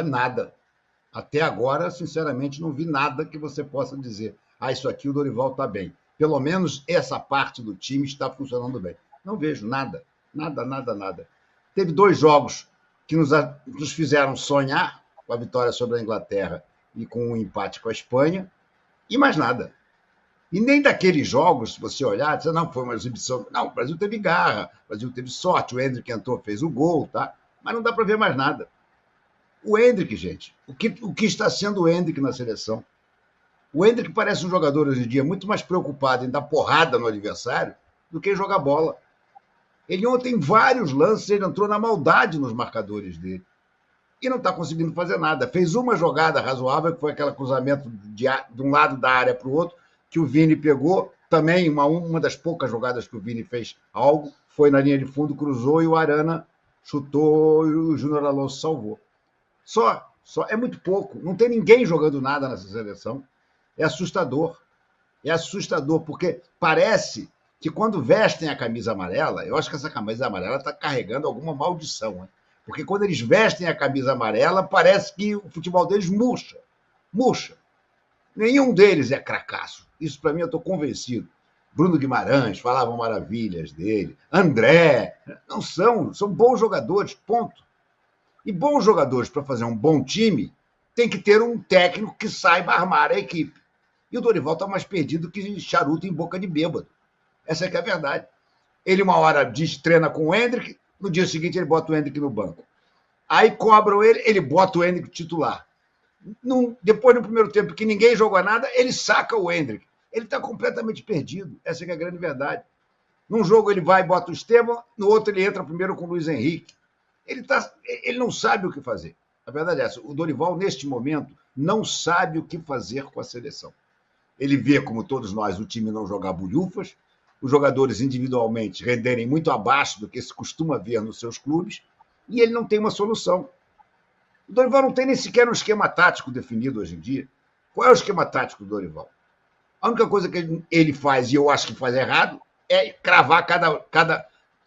Nada. Até agora, sinceramente, não vi nada que você possa dizer. Isso aqui o Dorival está bem. Pelo menos essa parte do time está funcionando bem. Não vejo nada. Nada, nada, nada. Teve 2 jogos que nos fizeram sonhar com a vitória sobre a Inglaterra e com o empate com a Espanha, e mais nada. E nem daqueles jogos, se você olhar, dizer, não, foi uma exibição. Não, o Brasil teve garra, o Brasil teve sorte, o Endrick entrou, fez o gol, tá? Mas não dá para ver mais nada. O Endrick, gente, o que está sendo o Endrick na seleção? O Endrick parece um jogador hoje em dia muito mais preocupado em dar porrada no adversário do que em jogar bola. Ele ontem, em vários lances, ele entrou na maldade nos marcadores dele. E não está conseguindo fazer nada. Fez uma jogada razoável, que foi aquele cruzamento de um lado da área para o outro, que o Vini pegou. Também uma das poucas jogadas que o Vini fez algo, foi na linha de fundo, cruzou e o Arana chutou e o Júnior Alonso salvou. Só. É muito pouco. Não tem ninguém jogando nada nessa seleção. É assustador. É assustador, porque parece que quando vestem a camisa amarela, eu acho que essa camisa amarela está carregando alguma maldição, hein? Porque quando eles vestem a camisa amarela, parece que o futebol deles murcha. Murcha. Nenhum deles é cracaço. Isso, para mim, eu estou convencido. Bruno Guimarães, falavam maravilhas dele. André, não são bons jogadores, ponto. E bons jogadores, para fazer um bom time, tem que ter um técnico que saiba armar a equipe. E o Dorival está mais perdido que charuto em boca de bêbado. Essa é que é a verdade. Ele, uma hora, treina com o Endrick, no dia seguinte ele bota o Endrick no banco. Aí cobram ele bota o Endrick titular. Depois, no primeiro tempo, que ninguém jogou nada, ele saca o Endrick. Ele está completamente perdido. Essa é a grande verdade. Num jogo ele vai e bota o Esteban, no outro ele entra primeiro com o Luiz Henrique. Ele não sabe o que fazer. A verdade é essa. O Dorival, neste momento, não sabe o que fazer com a seleção. Ele vê, como todos nós, o time não jogar bulhufas, os jogadores individualmente renderem muito abaixo do que se costuma ver nos seus clubes, e ele não tem uma solução. O Dorival não tem nem sequer um esquema tático definido hoje em dia. Qual é o esquema tático do Dorival? A única coisa que ele faz, e eu acho que faz errado, é cravar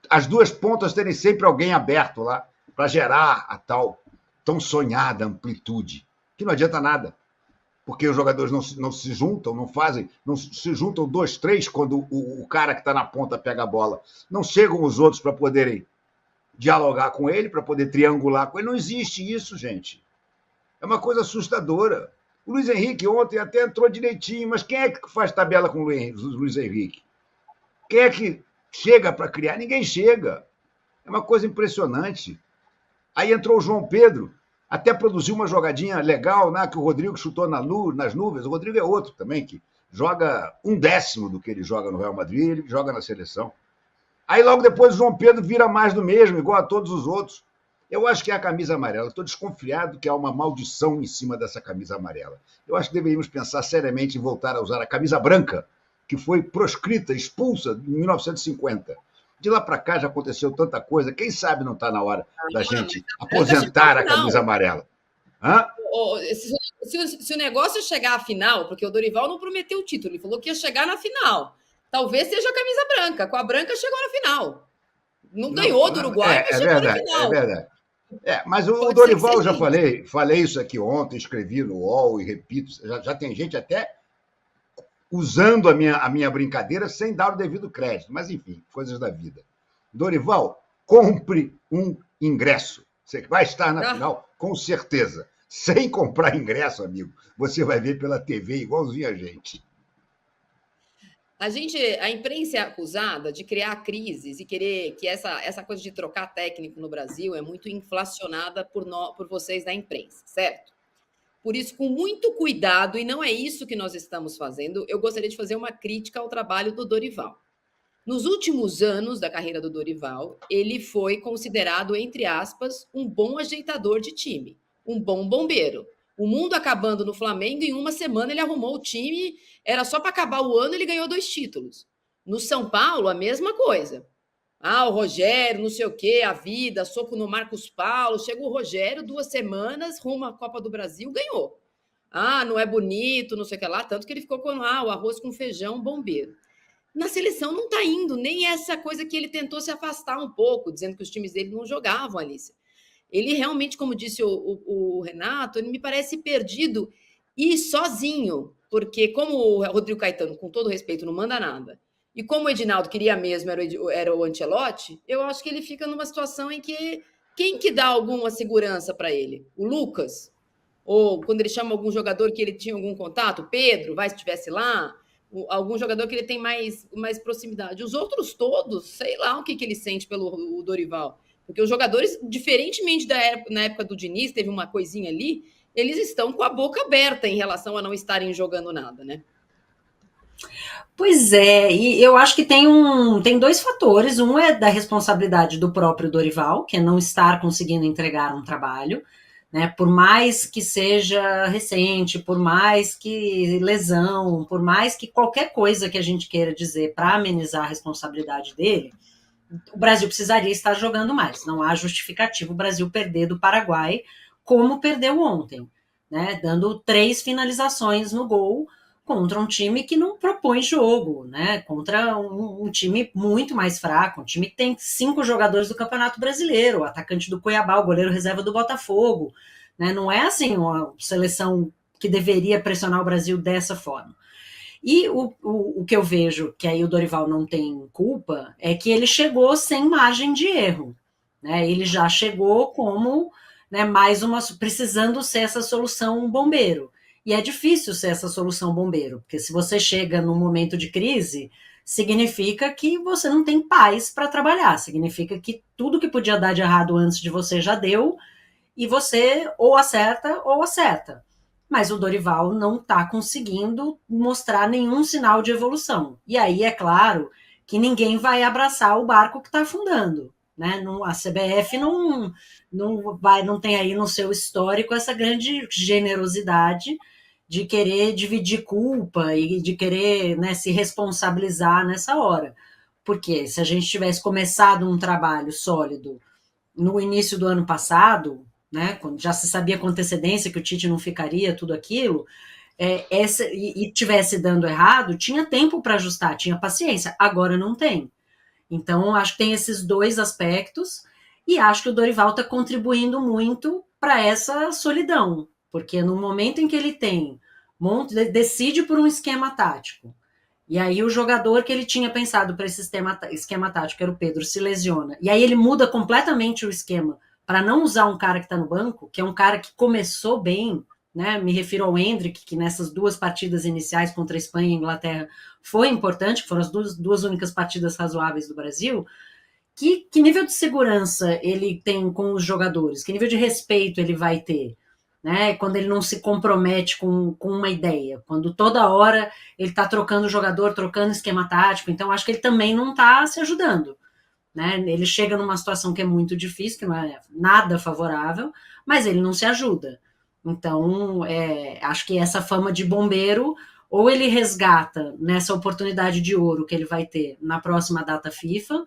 as duas pontas terem sempre alguém aberto lá para gerar a tal tão sonhada amplitude, que não adianta nada, porque os jogadores não se juntam, não se juntam 2, 3 quando o cara que está na ponta pega a bola. Não chegam os outros para poderem dialogar com ele, para poder triangular com ele. Não existe isso, gente. É uma coisa assustadora. O Luiz Henrique ontem até entrou direitinho, mas quem é que faz tabela com o Luiz Henrique? Quem é que chega para criar? Ninguém chega. É uma coisa impressionante. Aí entrou o João Pedro, até produziu uma jogadinha legal, né, que o Rodrigo chutou nas nuvens. O Rodrigo é outro também, que joga 1/10 do que ele joga no Real Madrid, ele joga na seleção. Aí logo depois o João Pedro vira mais do mesmo, igual a todos os outros. Eu acho que é a camisa amarela. Estou desconfiado que há uma maldição em cima dessa camisa amarela. Eu acho que deveríamos pensar seriamente em voltar a usar a camisa branca, que foi proscrita, expulsa em 1950. De lá para cá já aconteceu tanta coisa. Quem sabe não está na hora da gente aposentar a camisa amarela? Hã? Se o negócio chegar à final, porque o Dorival não prometeu o título, ele falou que ia chegar na final. Talvez seja a camisa branca. Com a branca chegou na final. Não ganhou do Uruguai, mas chegou na final. É verdade. Mas o Dorival, eu já falei isso aqui ontem, escrevi no UOL e repito, já tem gente até usando a minha brincadeira sem dar o devido crédito. Mas, enfim, coisas da vida. Dorival, compre um ingresso. Você vai estar na final, com certeza. Sem comprar ingresso, amigo, você vai ver pela TV igualzinho a gente. A imprensa é acusada de criar crises e querer que essa coisa de trocar técnico no Brasil é muito inflacionada por vocês da imprensa, certo? Por isso, com muito cuidado, e não é isso que nós estamos fazendo, eu gostaria de fazer uma crítica ao trabalho do Dorival. Nos últimos anos da carreira do Dorival, ele foi considerado, entre aspas, um bom ajeitador de time, um bom bombeiro. O mundo acabando no Flamengo, em uma semana ele arrumou o time, era só para acabar o ano, ele ganhou 2 títulos. No São Paulo, a mesma coisa. O Rogério, não sei o quê, a vida, soco no Marcos Paulo, chega o Rogério, 2 semanas, rumo à Copa do Brasil, ganhou. Não é bonito, não sei o que lá, tanto que ele ficou com o arroz com feijão, bombeiro. Na seleção não está indo, nem essa coisa que ele tentou se afastar um pouco, dizendo que os times dele não jogavam, Alice. Ele realmente, como disse o Renato, ele me parece perdido e sozinho, porque como o Rodrigo Caetano, com todo respeito, não manda nada, e como o Edinaldo queria mesmo era o Ancelotti, eu acho que ele fica numa situação em que quem que dá alguma segurança para ele? O Lucas? Ou quando ele chama algum jogador que ele tinha algum contato, Pedro, vai se estivesse lá, algum jogador que ele tem mais proximidade. Os outros todos, sei lá o que ele sente pelo Dorival. Porque os jogadores, diferentemente na época do Diniz, teve uma coisinha ali, eles estão com a boca aberta em relação a não estarem jogando nada, né? Pois é, e eu acho que tem dois fatores. Um é da responsabilidade do próprio Dorival, que é não estar conseguindo entregar um trabalho, né? Por mais que seja recente, por mais que lesão, por mais que qualquer coisa que a gente queira dizer para amenizar a responsabilidade dele, o Brasil precisaria estar jogando mais. Não há justificativo o Brasil perder do Paraguai como perdeu ontem, né? Dando 3 finalizações no gol contra um time que não propõe jogo, né? Contra um time muito mais fraco, um time que tem 5 jogadores do Campeonato Brasileiro, o atacante do Cuiabá, o goleiro reserva do Botafogo, né? Não é assim uma seleção que deveria pressionar o Brasil dessa forma. E o que eu vejo, que aí o Dorival não tem culpa, é que ele chegou sem margem de erro, né? Ele já chegou como, né, mais uma, precisando ser essa solução bombeiro. E é difícil ser essa solução bombeiro, porque se você chega num momento de crise, significa que você não tem paz para trabalhar, significa que tudo que podia dar de errado antes de você já deu, e você ou acerta ou acerta. Mas o Dorival não está conseguindo mostrar nenhum sinal de evolução. E aí, é claro, que ninguém vai abraçar o barco que está afundando. Né? A CBF não tem aí no seu histórico essa grande generosidade de querer dividir culpa e de querer, né, se responsabilizar nessa hora. Porque se a gente tivesse começado um trabalho sólido no início do ano passado, né, quando já se sabia com antecedência que o Tite não ficaria, tudo aquilo, e tivesse dando errado, tinha tempo para ajustar, tinha paciência. Agora não tem. Então, acho que tem esses dois aspectos, e acho que o Dorival está contribuindo muito para essa solidão, porque no momento em que ele decide por um esquema tático, e aí o jogador que ele tinha pensado para esse esquema tático, que era o Pedro, se lesiona, e aí ele muda completamente o esquema para não usar um cara que está no banco, que é um cara que começou bem, né? Me refiro ao Endrick, que nessas 2 partidas iniciais contra a Espanha e a Inglaterra foi importante, foram as duas únicas partidas razoáveis do Brasil. Que nível de segurança ele tem com os jogadores? Que nível de respeito ele vai ter? Né? Quando ele não se compromete com uma ideia, quando toda hora ele está trocando jogador, trocando esquema tático, então acho que ele também não está se ajudando. Né? Ele chega numa situação que é muito difícil, que não é nada favorável, mas ele não se ajuda. Então, acho que essa fama de bombeiro, ou ele resgata nessa oportunidade de ouro que ele vai ter na próxima data FIFA,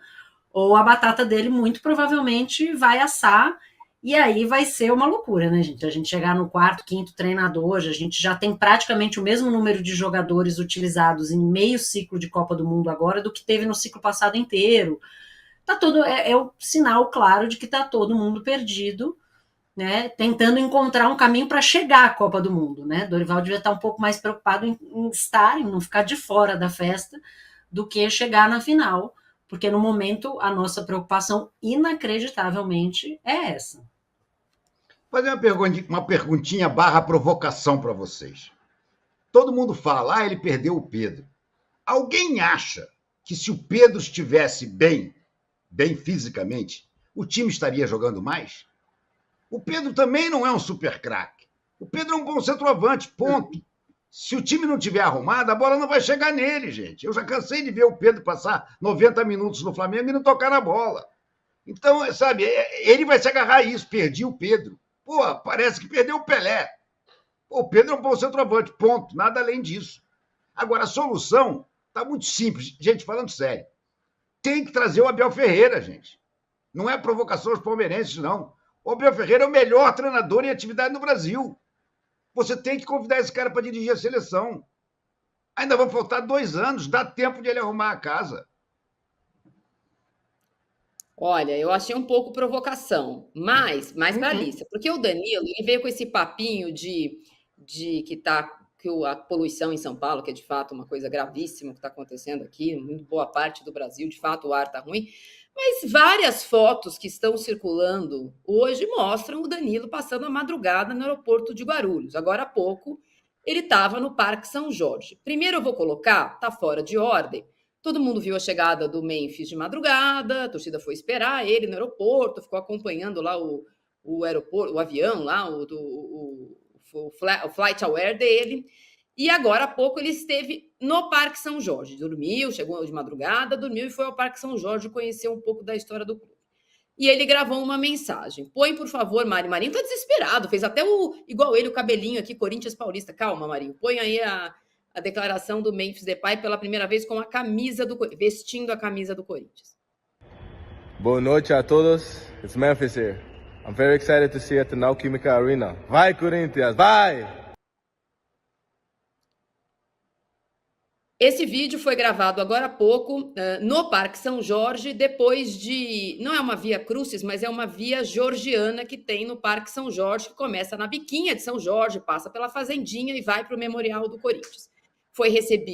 ou a batata dele muito provavelmente vai assar, e aí vai ser uma loucura, né, gente? A gente chegar no 4º, 5º treinador, a gente já tem praticamente o mesmo número de jogadores utilizados em meio ciclo de Copa do Mundo agora do que teve no ciclo passado inteiro. É o sinal claro de que está todo mundo perdido, né, tentando encontrar um caminho para chegar à Copa do Mundo. Né? Dorival devia estar um pouco mais preocupado em estar, em não ficar de fora da festa, do que chegar na final, porque no momento a nossa preocupação, inacreditavelmente, é essa. Vou fazer uma perguntinha barra provocação para vocês. Todo mundo fala, ele perdeu o Pedro. Alguém acha que se o Pedro estivesse bem fisicamente, o time estaria jogando mais? O Pedro também não é um super craque. O Pedro é um bom centroavante, ponto. Se o time não tiver arrumado, a bola não vai chegar nele, gente. Eu já cansei de ver o Pedro passar 90 minutos no Flamengo e não tocar na bola. Então, sabe, ele vai se agarrar a isso. Perdi o Pedro. Pô, parece que perdeu o Pelé. Pô, o Pedro é um bom centroavante, ponto. Nada além disso. Agora, a solução está muito simples. Gente, falando sério. Tem que trazer o Abel Ferreira, gente. Não é provocação aos palmeirenses, não. O Abel Ferreira é o melhor treinador em atividade no Brasil. Você tem que convidar esse cara para dirigir a seleção. Ainda vão faltar 2 anos, dá tempo de ele arrumar a casa. Olha, eu achei um pouco provocação, mas mais para a Alicia, porque o Danilo ele veio com esse papinho de a poluição em São Paulo, que é de fato uma coisa gravíssima que está acontecendo aqui, em muito boa parte do Brasil, de fato o ar está ruim, mas várias fotos que estão circulando hoje mostram o Danilo passando a madrugada no aeroporto de Guarulhos. Agora há pouco ele estava no Parque São Jorge. Primeiro eu vou colocar, está fora de ordem. Todo mundo viu a chegada do Memphis de madrugada, a torcida foi esperar ele no aeroporto, ficou acompanhando lá o aeroporto, o avião lá, o flight aware dele. E agora há pouco ele esteve no Parque São Jorge. Dormiu, chegou de madrugada, dormiu e foi ao Parque São Jorge conhecer um pouco da história do clube. E ele gravou uma mensagem. Põe, por favor, Mari. Marinho tá desesperado, fez até igual ele, o cabelinho aqui, Corinthians Paulista. Calma, Marinho. Põe aí a declaração do Memphis Depay pela primeira vez com a camisa vestindo a camisa do Corinthians. Boa noite a todos. It's Memphis here. I'm very excited to see you at the Neoquímica Arena. Vai, Corinthians, vai! Esse vídeo foi gravado agora há pouco no Parque São Jorge, depois de... Não é uma via Crucis, mas é uma via georgiana que tem no Parque São Jorge, que começa na Biquinha de São Jorge, passa pela Fazendinha e vai para o Memorial do Corinthians.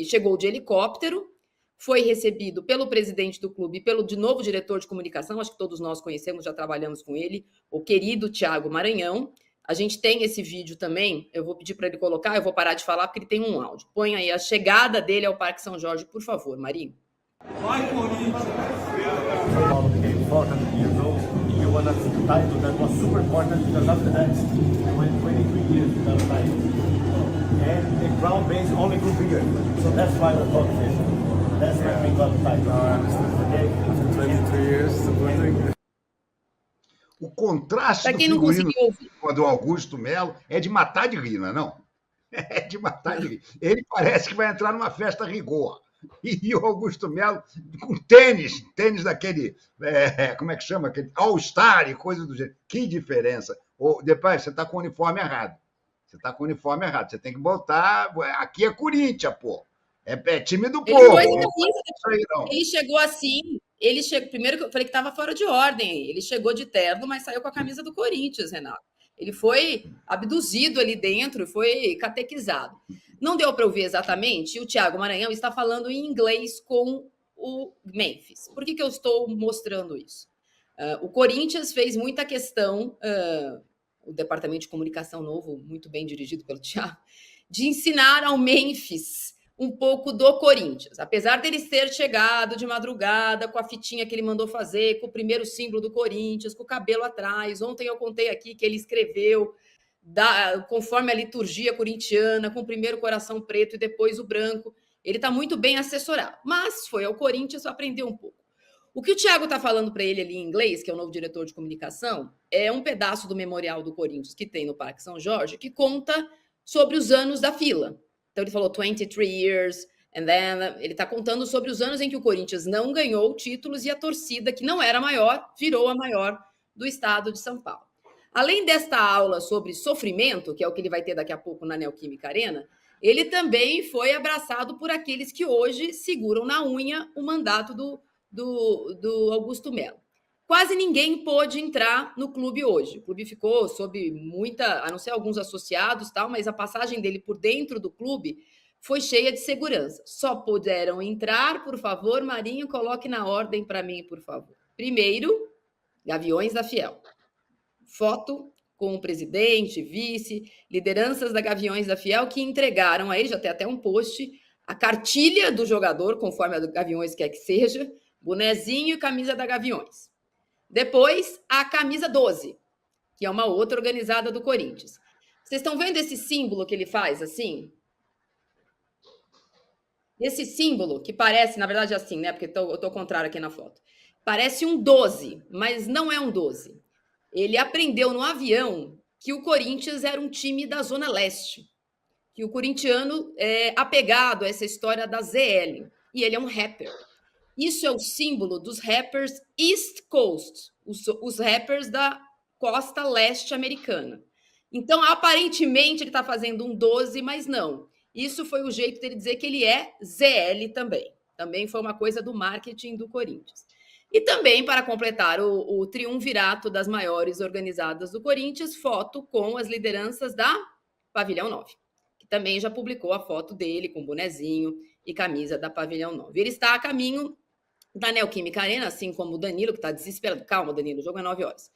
Chegou de helicóptero, foi recebido pelo presidente do clube, pelo de novo diretor de comunicação, acho que todos nós conhecemos, já trabalhamos com ele, o querido Thiago Maranhão. A gente tem esse vídeo também, eu vou pedir para ele colocar, eu vou parar de falar porque ele tem um áudio. Põe aí a chegada dele ao Parque São Jorge, por favor, Marinho. Vai, Corinthians! Paulo became 400 years old. He won a title that was super important because after that, he went 23 years without a title. And the crown base only grew bigger. So that's why the top fish. That's why we got the title. Okay? After 23 years, supporting. O contraste do figurino do Augusto Melo é de matar de rir, não é não? É de matar de rir. Ele parece que vai entrar numa festa rigor. E o Augusto Melo com tênis daquele, como é que chama? Aquele All-Star e coisa do jeito. Que diferença. Depois, você está com o uniforme errado. Você tem que botar... Aqui é Corinthians, pô. É time do povo. Ele chegou assim... Primeiro que eu falei que estava fora de ordem. Ele chegou de terno, mas saiu com a camisa do Corinthians, Renato. Ele foi abduzido ali dentro, foi catequizado. Não deu para ouvir exatamente. O Thiago Maranhão está falando em inglês com o Memphis. Por que eu estou mostrando isso? O Corinthians fez muita questão, o departamento de comunicação novo, muito bem dirigido pelo Thiago, de ensinar ao Memphis um pouco do Corinthians. Apesar dele ter chegado de madrugada com a fitinha que ele mandou fazer, com o primeiro símbolo do Corinthians, com o cabelo atrás. Ontem eu contei aqui que ele escreveu conforme a liturgia corintiana, com o primeiro coração preto e depois o branco. Ele está muito bem assessorado. Mas foi ao Corinthians aprender um pouco. O que o Thiago está falando para ele ali em inglês, que é o novo diretor de comunicação, é um pedaço do Memorial do Corinthians que tem no Parque São Jorge, que conta sobre os anos da fila. Então, ele falou 23 years, and then ele está contando sobre os anos em que o Corinthians não ganhou títulos e a torcida, que não era maior, virou a maior do estado de São Paulo. Além desta aula sobre sofrimento, que é o que ele vai ter daqui a pouco na Neoquímica Arena, ele também foi abraçado por aqueles que hoje seguram na unha o mandato do Augusto Melo. Quase ninguém pôde entrar no clube hoje. O clube ficou sob muita, a não ser alguns associados, tal, mas a passagem dele por dentro do clube foi cheia de segurança. Só puderam entrar, por favor, Marinho, coloque na ordem para mim, por favor. Primeiro, Gaviões da Fiel. Foto com o presidente, vice, lideranças da Gaviões da Fiel que entregaram a ele, já tem até um post, a cartilha do jogador, conforme a do Gaviões quer que seja, bonezinho e camisa da Gaviões. Depois, a camisa 12, que é uma outra organizada do Corinthians. Vocês estão vendo esse símbolo que ele faz assim? Esse símbolo que parece, na verdade, assim, né? Porque eu estou ao contrário aqui na foto. Parece um 12, mas não é um 12. Ele aprendeu no avião que o Corinthians era um time da Zona Leste. Que o corintiano é apegado a essa história da ZL. E ele é um rapper. Isso é o símbolo dos rappers East Coast, os rappers da costa leste americana. Então, aparentemente, ele está fazendo um 12, mas não. Isso foi o jeito dele dizer que ele é ZL também. Também foi uma coisa do marketing do Corinthians. E também, para completar o triunvirato das maiores organizadas do Corinthians, foto com as lideranças da Pavilhão 9, que também já publicou a foto dele com bonezinho e camisa da Pavilhão 9. Ele está a caminho da Neoquímica Arena, assim como o Danilo, que está desesperado. Calma, Danilo, o jogo é 9 horas.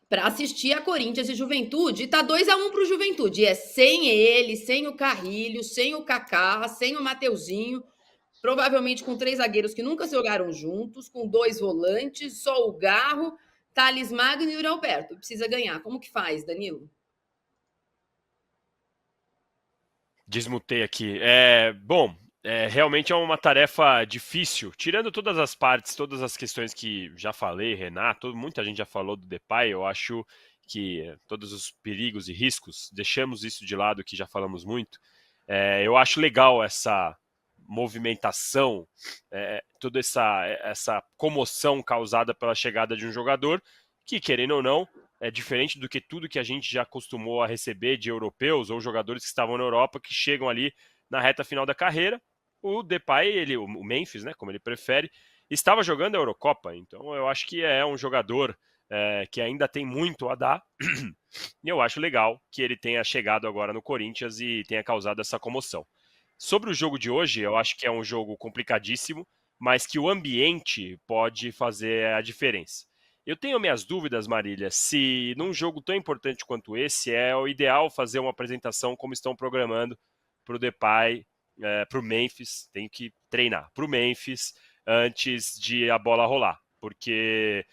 Para assistir a Corinthians e Juventude, tá 2-1 para o Juventude. E é sem ele, sem o Carrilho, sem o Kaká, sem o Mateuzinho, provavelmente com 3 zagueiros que nunca jogaram juntos, com 2 volantes, só o Garro, Thales Magno e o Alberto. Precisa ganhar. Como que faz, Danilo? Desmutei aqui. Realmente é uma tarefa difícil, tirando todas as partes, todas as questões que já falei, Renato, muita gente já falou do Depay, eu acho que todos os perigos e riscos, deixamos isso de lado, que já falamos muito. Eu acho legal essa movimentação, toda essa comoção causada pela chegada de um jogador que, querendo ou não, é diferente do que tudo que a gente já acostumou a receber de europeus ou jogadores que estavam na Europa, que chegam ali na reta final da carreira. O Depay, o Memphis, né, como ele prefere, estava jogando a Eurocopa, então eu acho que é um jogador que ainda tem muito a dar, e eu acho legal que ele tenha chegado agora no Corinthians e tenha causado essa comoção. Sobre o jogo de hoje, eu acho que é um jogo complicadíssimo, mas que o ambiente pode fazer a diferença. Eu tenho minhas dúvidas, Marília, se num jogo tão importante quanto esse é o ideal fazer uma apresentação como estão programando para o Depay, para o Memphis, tem que treinar para o Memphis antes de a bola rolar, porque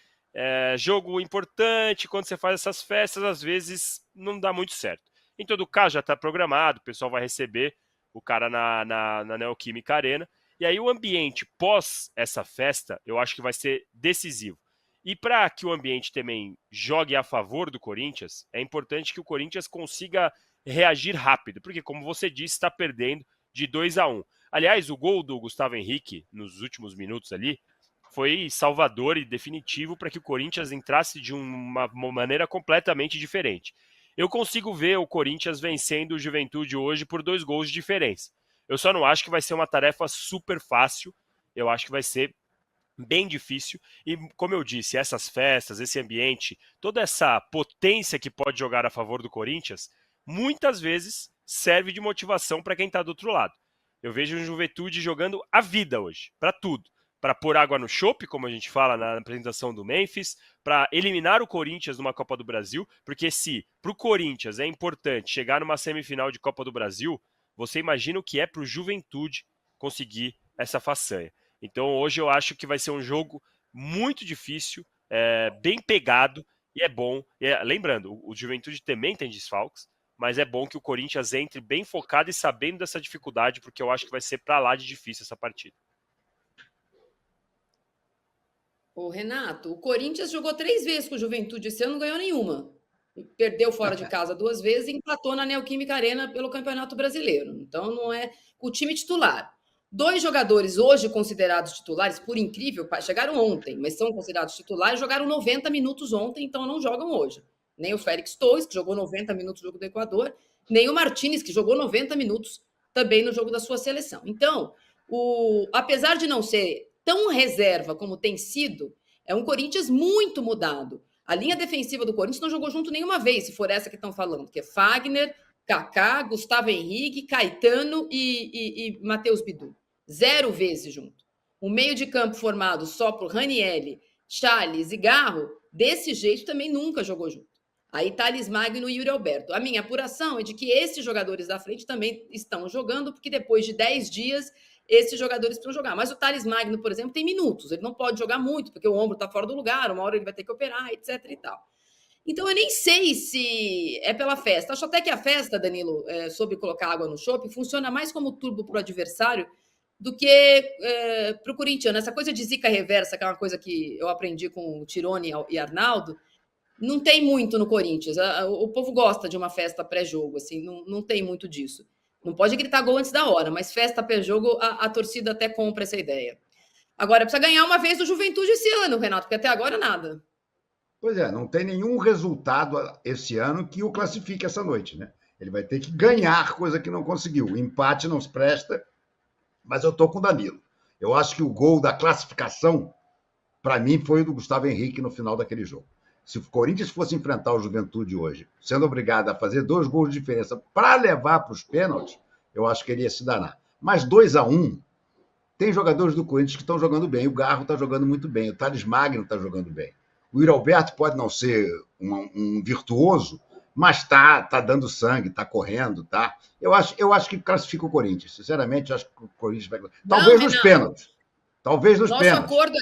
jogo importante, quando você faz essas festas, às vezes não dá muito certo. Em todo caso, já está programado, o pessoal vai receber o cara na Neoquímica Arena, e aí o ambiente pós essa festa, eu acho que vai ser decisivo. E para que o ambiente também jogue a favor do Corinthians, é importante que o Corinthians consiga reagir rápido, porque, como você disse, está perdendo de 2-1. Aliás, o gol do Gustavo Henrique, nos últimos minutos ali, foi salvador e definitivo para que o Corinthians entrasse de uma maneira completamente diferente. Eu consigo ver o Corinthians vencendo o Juventude hoje por 2 gols de diferença. Eu só não acho que vai ser uma tarefa super fácil, eu acho que vai ser bem difícil, e como eu disse, essas festas, esse ambiente, toda essa potência que pode jogar a favor do Corinthians, muitas vezes serve de motivação para quem está do outro lado. Eu vejo o Juventude jogando a vida hoje, para tudo. Para pôr água no chope, como a gente fala na apresentação do Memphis, para eliminar o Corinthians numa Copa do Brasil, porque se para o Corinthians é importante chegar numa semifinal de Copa do Brasil, você imagina o que é para o Juventude conseguir essa façanha. Então hoje eu acho que vai ser um jogo muito difícil, bem pegado, e é bom. Lembrando, o Juventude também tem desfalques, mas é bom que o Corinthians entre bem focado e sabendo dessa dificuldade, porque eu acho que vai ser para lá de difícil essa partida. Ô, Renato, o Corinthians jogou 3 vezes com o Juventude esse ano, não ganhou nenhuma. Perdeu fora de casa 2 vezes e empatou na Neoquímica Arena pelo Campeonato Brasileiro. Então, não é o time titular. 2 jogadores hoje considerados titulares, por incrível, chegaram ontem, mas são considerados titulares, jogaram 90 minutos ontem, então não jogam hoje. Nem o Félix Torres, que jogou 90 minutos no jogo do Equador, nem o Martínez, que jogou 90 minutos também no jogo da sua seleção. Então, apesar de não ser tão reserva como tem sido, é um Corinthians muito mudado. A linha defensiva do Corinthians não jogou junto nenhuma vez, se for essa que estão falando, que é Fagner, Kaká, Gustavo Henrique, Caetano e Matheus Bidu. 0 vezes junto. O meio de campo formado só por Ranieri, Charles e Garro, desse jeito também nunca jogou junto. Aí Thales Magno e Yuri Alberto. A minha apuração é de que esses jogadores da frente também estão jogando, porque depois de 10 dias esses jogadores precisam jogar. Mas o Thales Magno, por exemplo, tem minutos. Ele não pode jogar muito, porque o ombro está fora do lugar, uma hora ele vai ter que operar, etc. e tal. Então, eu nem sei se é pela festa. Acho até que a festa, Danilo, sobre colocar água no chope, funciona mais como turbo para o adversário do que para o corintiano. Essa coisa de zica reversa, que é uma coisa que eu aprendi com o Tirone e Arnaldo, não tem muito no Corinthians. O povo gosta de uma festa pré-jogo, assim, não tem muito disso. Não pode gritar gol antes da hora, mas festa pré-jogo, a torcida até compra essa ideia. Agora, precisa ganhar uma vez do Juventude esse ano, Renato, porque até agora nada. Pois é, não tem nenhum resultado esse ano que o classifique essa noite, né? Ele vai ter que ganhar, coisa que não conseguiu. O empate não se presta, mas eu estou com o Danilo. Eu acho que o gol da classificação, para mim, foi o do Gustavo Henrique no final daquele jogo. Se o Corinthians fosse enfrentar o Juventude hoje, sendo obrigado a fazer 2 gols de diferença para levar para os pênaltis, eu acho que ele ia se danar. Mas 2-1, tem jogadores do Corinthians que estão jogando bem. O Garro está jogando muito bem, o Thales Magno está jogando bem. O Yuri Alberto pode não ser um virtuoso, mas está dando sangue, está correndo, tá? Eu acho que classifica o Corinthians. Sinceramente, eu acho que o Corinthians vai. Talvez nos pênaltis. Talvez nos Nosso pênaltis. acordo é